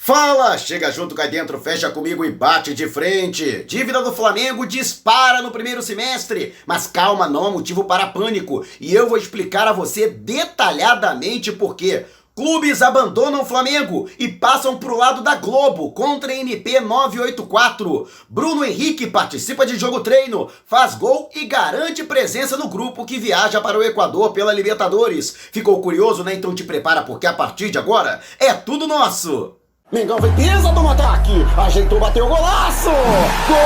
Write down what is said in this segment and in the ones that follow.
Fala, chega junto, cai dentro, fecha comigo e bate de frente. Dívida do Flamengo dispara no primeiro semestre, mas calma, não há motivo para pânico. E eu vou explicar a você detalhadamente por quê. Clubes abandonam o Flamengo e passam pro lado da Globo contra a NP 984. Bruno Henrique participa de jogo treino, faz gol e garante presença no grupo que viaja para o Equador pela Libertadores. Ficou curioso, né? Então te prepara porque a partir de agora é tudo nosso. Mengão vem, pisa, toma ataque, ajeitou, bateu o golaço! Gol!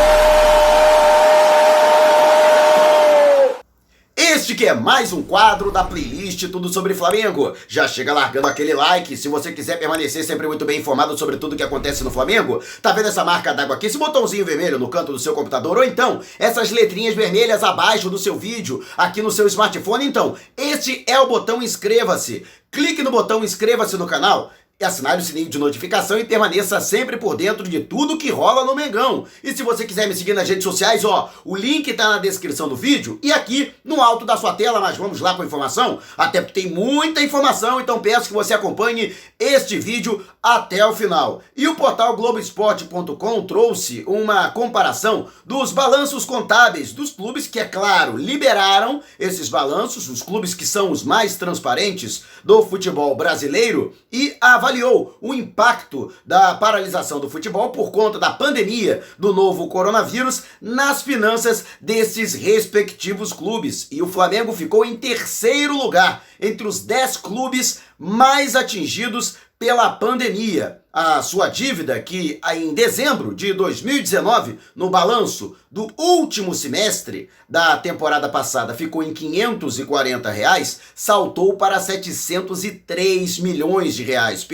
Este que é mais um quadro da playlist Tudo Sobre Flamengo. Já chega largando aquele like, se você quiser permanecer sempre muito bem informado sobre tudo que acontece no Flamengo. Tá vendo essa marca d'água aqui, esse botãozinho vermelho no canto do seu computador? Ou então, essas letrinhas vermelhas abaixo do seu vídeo, aqui no seu smartphone? Então, este é o botão inscreva-se. Clique no botão inscreva-se no canal e assinar o sininho de notificação e permaneça sempre por dentro de tudo que rola no Mengão. E se você quiser me seguir nas redes sociais, o link tá na descrição do vídeo e aqui no alto da sua tela, mas vamos lá com a informação, até porque tem muita informação, então peço que você acompanhe este vídeo até o final. E o portal Globoesporte.com trouxe uma comparação dos balanços contábeis dos clubes que, é claro, liberaram esses balanços, os clubes que são os mais transparentes do futebol brasileiro, e avaliou o impacto da paralisação do futebol por conta da pandemia do novo coronavírus nas finanças desses respectivos clubes. E o Flamengo ficou em terceiro lugar entre os 10 clubes mais atingidos pela pandemia. A sua dívida, que em dezembro de 2019, no balanço do último semestre da temporada passada, ficou em R$540, saltou para 703 milhões de reais,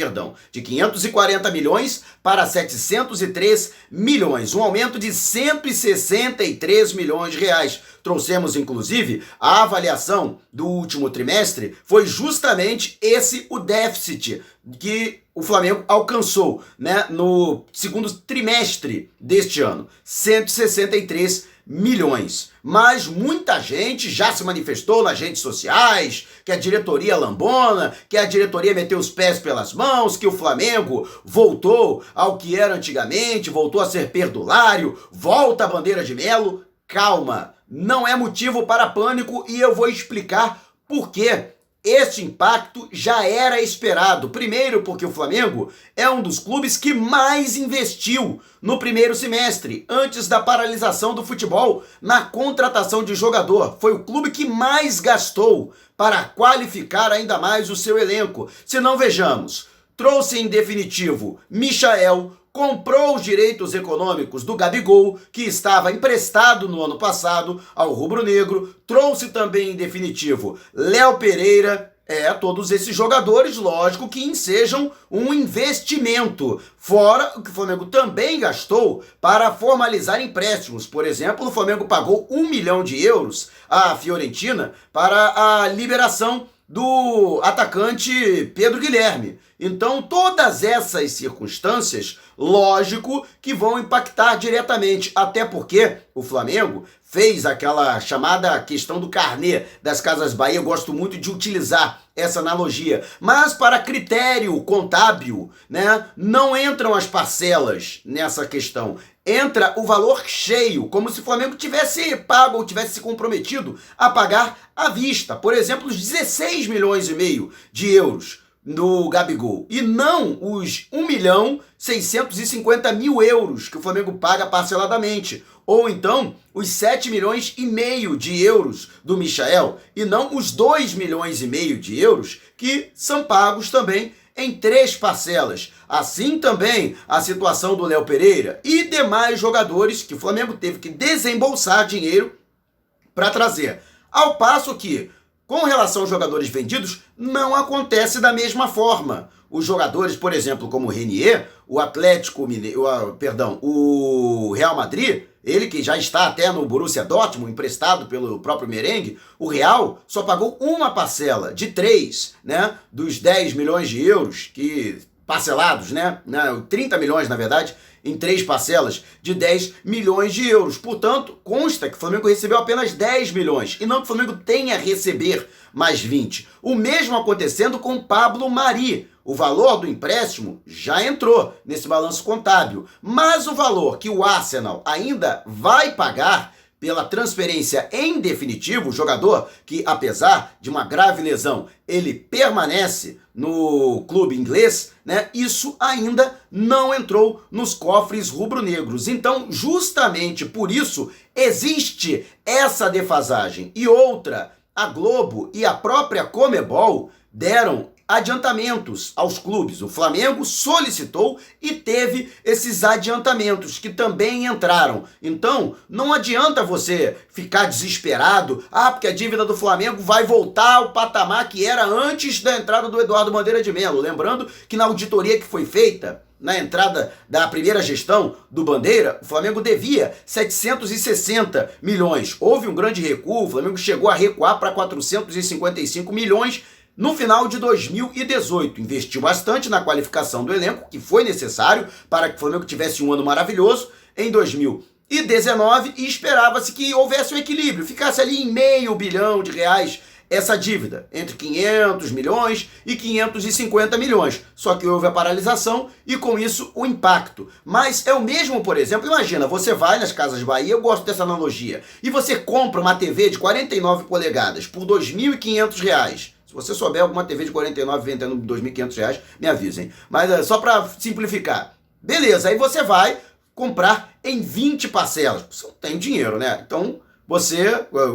de 540 milhões para 703 milhões, um aumento de 163 milhões de reais. Trouxemos, inclusive, a avaliação do último trimestre, foi justamente esse o déficit que o Flamengo alcançou, né, no segundo trimestre deste ano, 163 milhões. Mas muita gente já se manifestou nas redes sociais, que a diretoria lambona, que a diretoria meteu os pés pelas mãos, que o Flamengo voltou ao que era antigamente, voltou a ser perdulário, volta a bandeira de Melo. Calma, não é motivo para pânico e eu vou explicar por quê. Este impacto já era esperado. Primeiro, porque o Flamengo é um dos clubes que mais investiu no primeiro semestre, antes da paralisação do futebol, na contratação de jogador. Foi o clube que mais gastou para qualificar ainda mais o seu elenco. Se não, vejamos, trouxe em definitivo Michael, comprou os direitos econômicos do Gabigol, que estava emprestado no ano passado ao rubro-negro, trouxe também em definitivo Léo Pereira, todos esses jogadores, lógico que ensejam um investimento, fora o que o Flamengo também gastou para formalizar empréstimos. Por exemplo, o Flamengo pagou 1 milhão de euros à Fiorentina para a liberação do atacante Pedro Guilherme. Então, todas essas circunstâncias, lógico que vão impactar diretamente, até porque o Flamengo fez aquela chamada questão do carnê das Casas Bahia. Eu gosto muito de utilizar essa analogia, mas para critério contábil, né, não entram as parcelas nessa questão. Entra o valor cheio, como se o Flamengo tivesse pago ou tivesse se comprometido a pagar à vista. Por exemplo, os 16 milhões e meio de euros do Gabigol, e não os 1.650.000 euros que o Flamengo paga parceladamente, ou então os 7 milhões e meio de euros do Michael, e não os 2 milhões e meio de euros que são pagos também em 3 parcelas. Assim também a situação do Léo Pereira e demais jogadores que o Flamengo teve que desembolsar dinheiro para trazer. Ao passo que, com relação aos jogadores vendidos, não acontece da mesma forma. Os jogadores, por exemplo, como o Renier, o Real Madrid, ele que já está até no Borussia Dortmund, emprestado pelo próprio merengue, o Real só pagou uma parcela de 3, né, dos 10 milhões de euros que parcelados, né? 30 milhões, na verdade, em 3 parcelas de 10 milhões de euros. Portanto, consta que o Flamengo recebeu apenas 10 milhões e não que o Flamengo tenha a receber mais 20. O mesmo acontecendo com Pablo Mari. O valor do empréstimo já entrou nesse balanço contábil, mas o valor que o Arsenal ainda vai pagar pela transferência em definitivo, o jogador que, apesar de uma grave lesão, ele permanece no clube inglês, né? Isso ainda não entrou nos cofres rubro-negros. Então, justamente por isso, existe essa defasagem. E outra, a Globo e a própria Conmebol deram adiantamentos aos clubes. O Flamengo solicitou e teve esses adiantamentos que também entraram. Então, não adianta você ficar desesperado, porque a dívida do Flamengo vai voltar ao patamar que era antes da entrada do Eduardo Bandeira de Melo. Lembrando que na auditoria que foi feita, na entrada da primeira gestão do Bandeira, o Flamengo devia 760 milhões. Houve um grande recuo, o Flamengo chegou a recuar para 455 milhões no final de 2018, investiu bastante na qualificação do elenco, que foi necessário para que o Flamengo tivesse um ano maravilhoso em 2019 e esperava-se que houvesse um equilíbrio, ficasse ali em R$500 bilhão essa dívida, entre 500 milhões e 550 milhões. Só que houve a paralisação e com isso o impacto. Mas é o mesmo, por exemplo, imagina, você vai nas Casas Bahia, eu gosto dessa analogia, e você compra uma TV de 49 polegadas por R$2.500. Se você souber alguma TV de 49 vendendo por R$2.500, me avisem. Mas só para simplificar. Beleza, aí você vai comprar em 20 parcelas. Você não tem dinheiro, né? Então,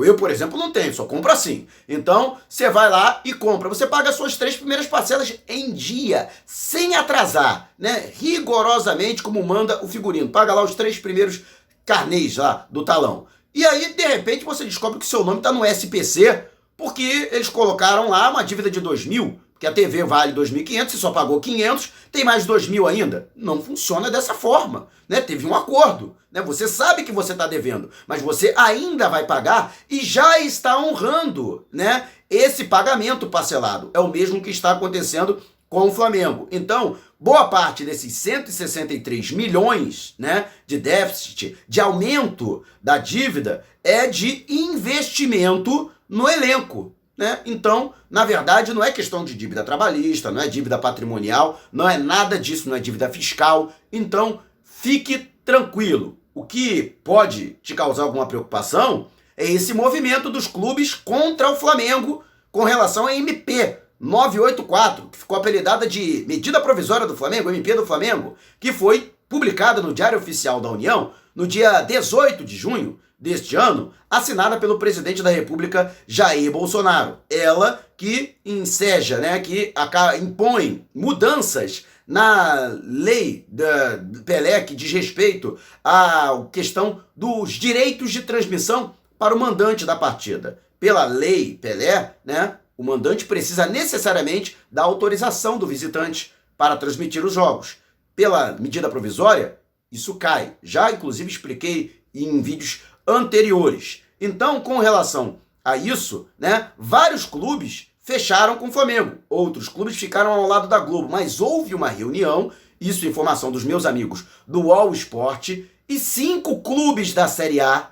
eu, por exemplo, não tenho, só compro assim. Então, você vai lá e compra. Você paga as suas 3 primeiras parcelas em dia, sem atrasar, né? Rigorosamente, como manda o figurino. Paga lá os 3 primeiros carnês lá do talão. E aí, de repente, você descobre que seu nome está no SPC, porque eles colocaram lá uma dívida de 2.000, porque a TV vale 2.500, você só pagou 500, tem mais 2.000 ainda. Não funciona dessa forma, né? Teve um acordo, né? Você sabe que você está devendo, mas você ainda vai pagar e já está honrando, né, esse pagamento parcelado. É o mesmo que está acontecendo com o Flamengo. Então, boa parte desses 163 milhões, né, de déficit, de aumento da dívida, é de investimento no elenco, né? Então, na verdade, não é questão de dívida trabalhista, não é dívida patrimonial, não é nada disso, não é dívida fiscal. Então, fique tranquilo. O que pode te causar alguma preocupação é esse movimento dos clubes contra o Flamengo com relação à MP 984, que ficou apelidada de Medida Provisória do Flamengo, MP do Flamengo, que foi publicada no Diário Oficial da União no dia 18 de junho deste ano, assinada pelo presidente da República, Jair Bolsonaro. Ela que enseja, né, que impõe mudanças na lei da Pelé, que diz respeito à questão dos direitos de transmissão para o mandante da partida. Pela lei Pelé, né, o mandante precisa necessariamente da autorização do visitante para transmitir os jogos. Pela medida provisória, isso cai. Já, inclusive, expliquei em vídeos anteriores. Então, com relação a isso, né, vários clubes fecharam com o Flamengo. Outros clubes ficaram ao lado da Globo. Mas houve uma reunião, isso é informação dos meus amigos do All Sport, e 5 clubes da Série A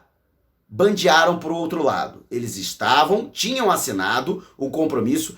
bandearam para o outro lado. Eles tinham assinado um compromisso,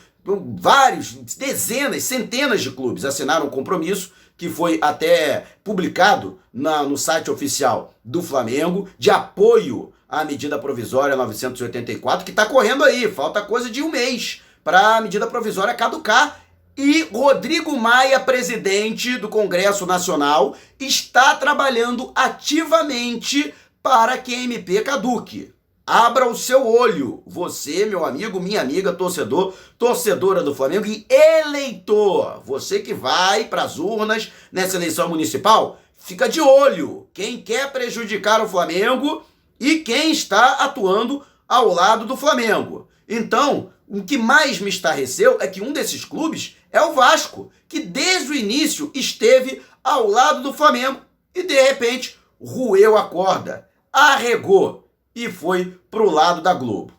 vários, dezenas, centenas de clubes assinaram um compromisso que foi até publicado no site oficial do Flamengo, de apoio à medida provisória 984, que está correndo aí, falta coisa de um mês para a medida provisória caducar. E Rodrigo Maia, presidente do Congresso Nacional, está trabalhando ativamente para que a MP caduque. Abra o seu olho, você, meu amigo, minha amiga, torcedor, torcedora do Flamengo e eleitor, você que vai para as urnas nessa eleição municipal, fica de olho quem quer prejudicar o Flamengo e quem está atuando ao lado do Flamengo. Então, o que mais me estarreceu é que um desses clubes é o Vasco, que desde o início esteve ao lado do Flamengo e de repente roeu a corda, arregou e foi pro lado da Globo.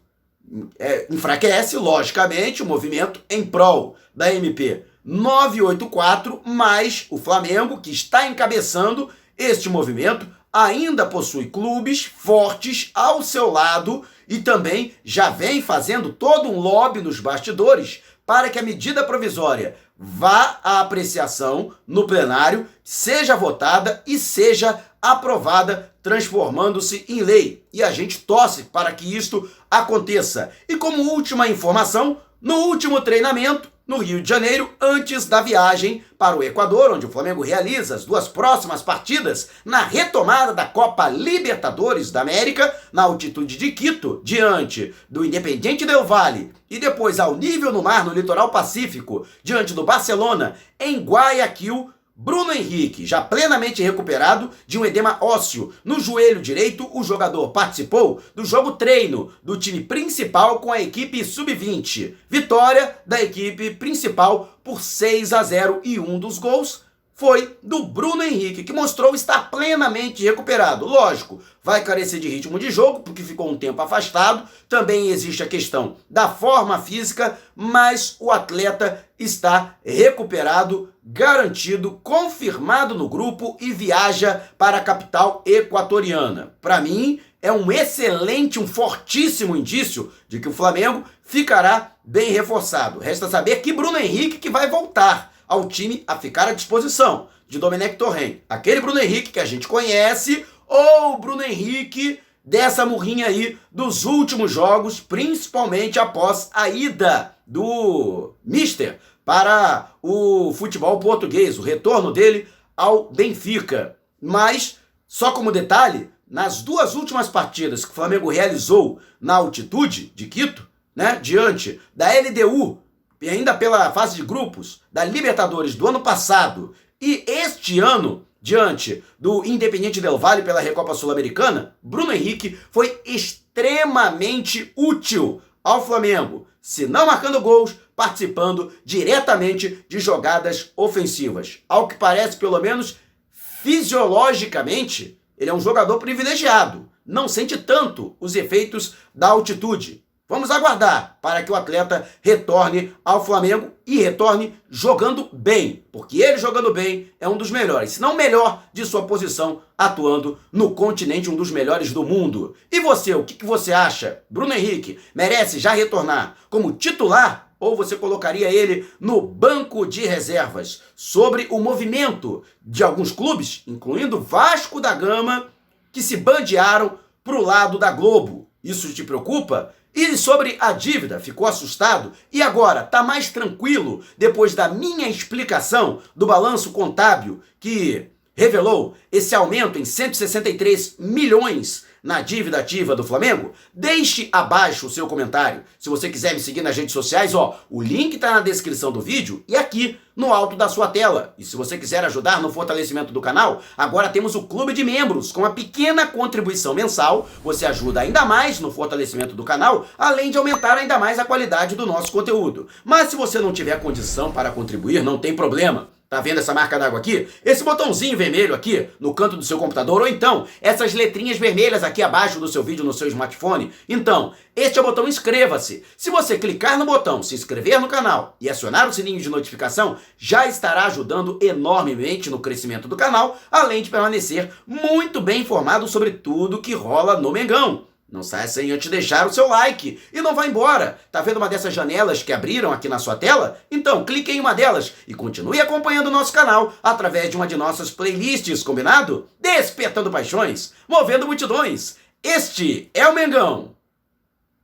Enfraquece, logicamente, o movimento em prol da MP. 984, mas o Flamengo, que está encabeçando este movimento, ainda possui clubes fortes ao seu lado e também já vem fazendo todo um lobby nos bastidores para que a medida provisória vá à apreciação no plenário, seja votada e seja aprovada, transformando-se em lei. E a gente torce para que isto aconteça. E como última informação, no último treinamento, no Rio de Janeiro, antes da viagem para o Equador, onde o Flamengo realiza as 2 próximas partidas na retomada da Copa Libertadores da América, na altitude de Quito, diante do Independiente del Valle, e depois ao nível no mar, no litoral pacífico, diante do Barcelona, em Guayaquil, Bruno Henrique, já plenamente recuperado de um edema ósseo no joelho direito, o jogador participou do jogo treino do time principal com a equipe sub-20. Vitória da equipe principal por 6-0 e um dos gols foi do Bruno Henrique, que mostrou estar plenamente recuperado. Lógico, vai carecer de ritmo de jogo, porque ficou um tempo afastado. Também existe a questão da forma física, mas o atleta está recuperado, garantido, confirmado no grupo e viaja para a capital equatoriana. Para mim, é um excelente, um fortíssimo indício de que o Flamengo ficará bem reforçado. Resta saber que Bruno Henrique que vai voltar ao time a ficar à disposição de Domenech Torrent. Aquele Bruno Henrique que a gente conhece, ou o Bruno Henrique dessa murrinha aí dos últimos jogos, principalmente após a ida do Mister para o futebol português, o retorno dele ao Benfica. Mas, só como detalhe, nas 2 últimas partidas que o Flamengo realizou na altitude de Quito, né, diante da LDU, e ainda pela fase de grupos da Libertadores do ano passado e este ano, diante do Independiente del Valle pela Recopa Sul-Americana, Bruno Henrique foi extremamente útil ao Flamengo, se não marcando gols, participando diretamente de jogadas ofensivas. Ao que parece, pelo menos fisiologicamente, ele é um jogador privilegiado, não sente tanto os efeitos da altitude. Vamos aguardar para que o atleta retorne ao Flamengo e retorne jogando bem, porque ele jogando bem é um dos melhores, se não o melhor de sua posição, atuando no continente, um dos melhores do mundo. E você, o que você acha? Bruno Henrique merece já retornar como titular ou você colocaria ele no banco de reservas? Sobre o movimento de alguns clubes, incluindo Vasco da Gama, que se bandearam para o lado da Globo. Isso te preocupa? E sobre a dívida, ficou assustado? E agora, tá mais tranquilo depois da minha explicação do balanço contábil que revelou esse aumento em 163 milhões na dívida ativa do Flamengo? Deixe abaixo o seu comentário. Se você quiser me seguir nas redes sociais, o link tá na descrição do vídeo e aqui no alto da sua tela. E se você quiser ajudar no fortalecimento do canal, agora temos o Clube de Membros. Com uma pequena contribuição mensal, você ajuda ainda mais no fortalecimento do canal, além de aumentar ainda mais a qualidade do nosso conteúdo. Mas se você não tiver condição para contribuir, não tem problema. Tá vendo essa marca d'água aqui? Esse botãozinho vermelho aqui no canto do seu computador, ou então essas letrinhas vermelhas aqui abaixo do seu vídeo no seu smartphone. Então, este é o botão inscreva-se. Se você clicar no botão se inscrever no canal e acionar o sininho de notificação, já estará ajudando enormemente no crescimento do canal, além de permanecer muito bem informado sobre tudo que rola no Mengão. Não saia sem antes deixar o seu like e não vá embora. Tá vendo uma dessas janelas que abriram aqui na sua tela? Então clique em uma delas e continue acompanhando o nosso canal através de uma de nossas playlists, combinado? Despertando paixões, movendo multidões. Este é o Mengão.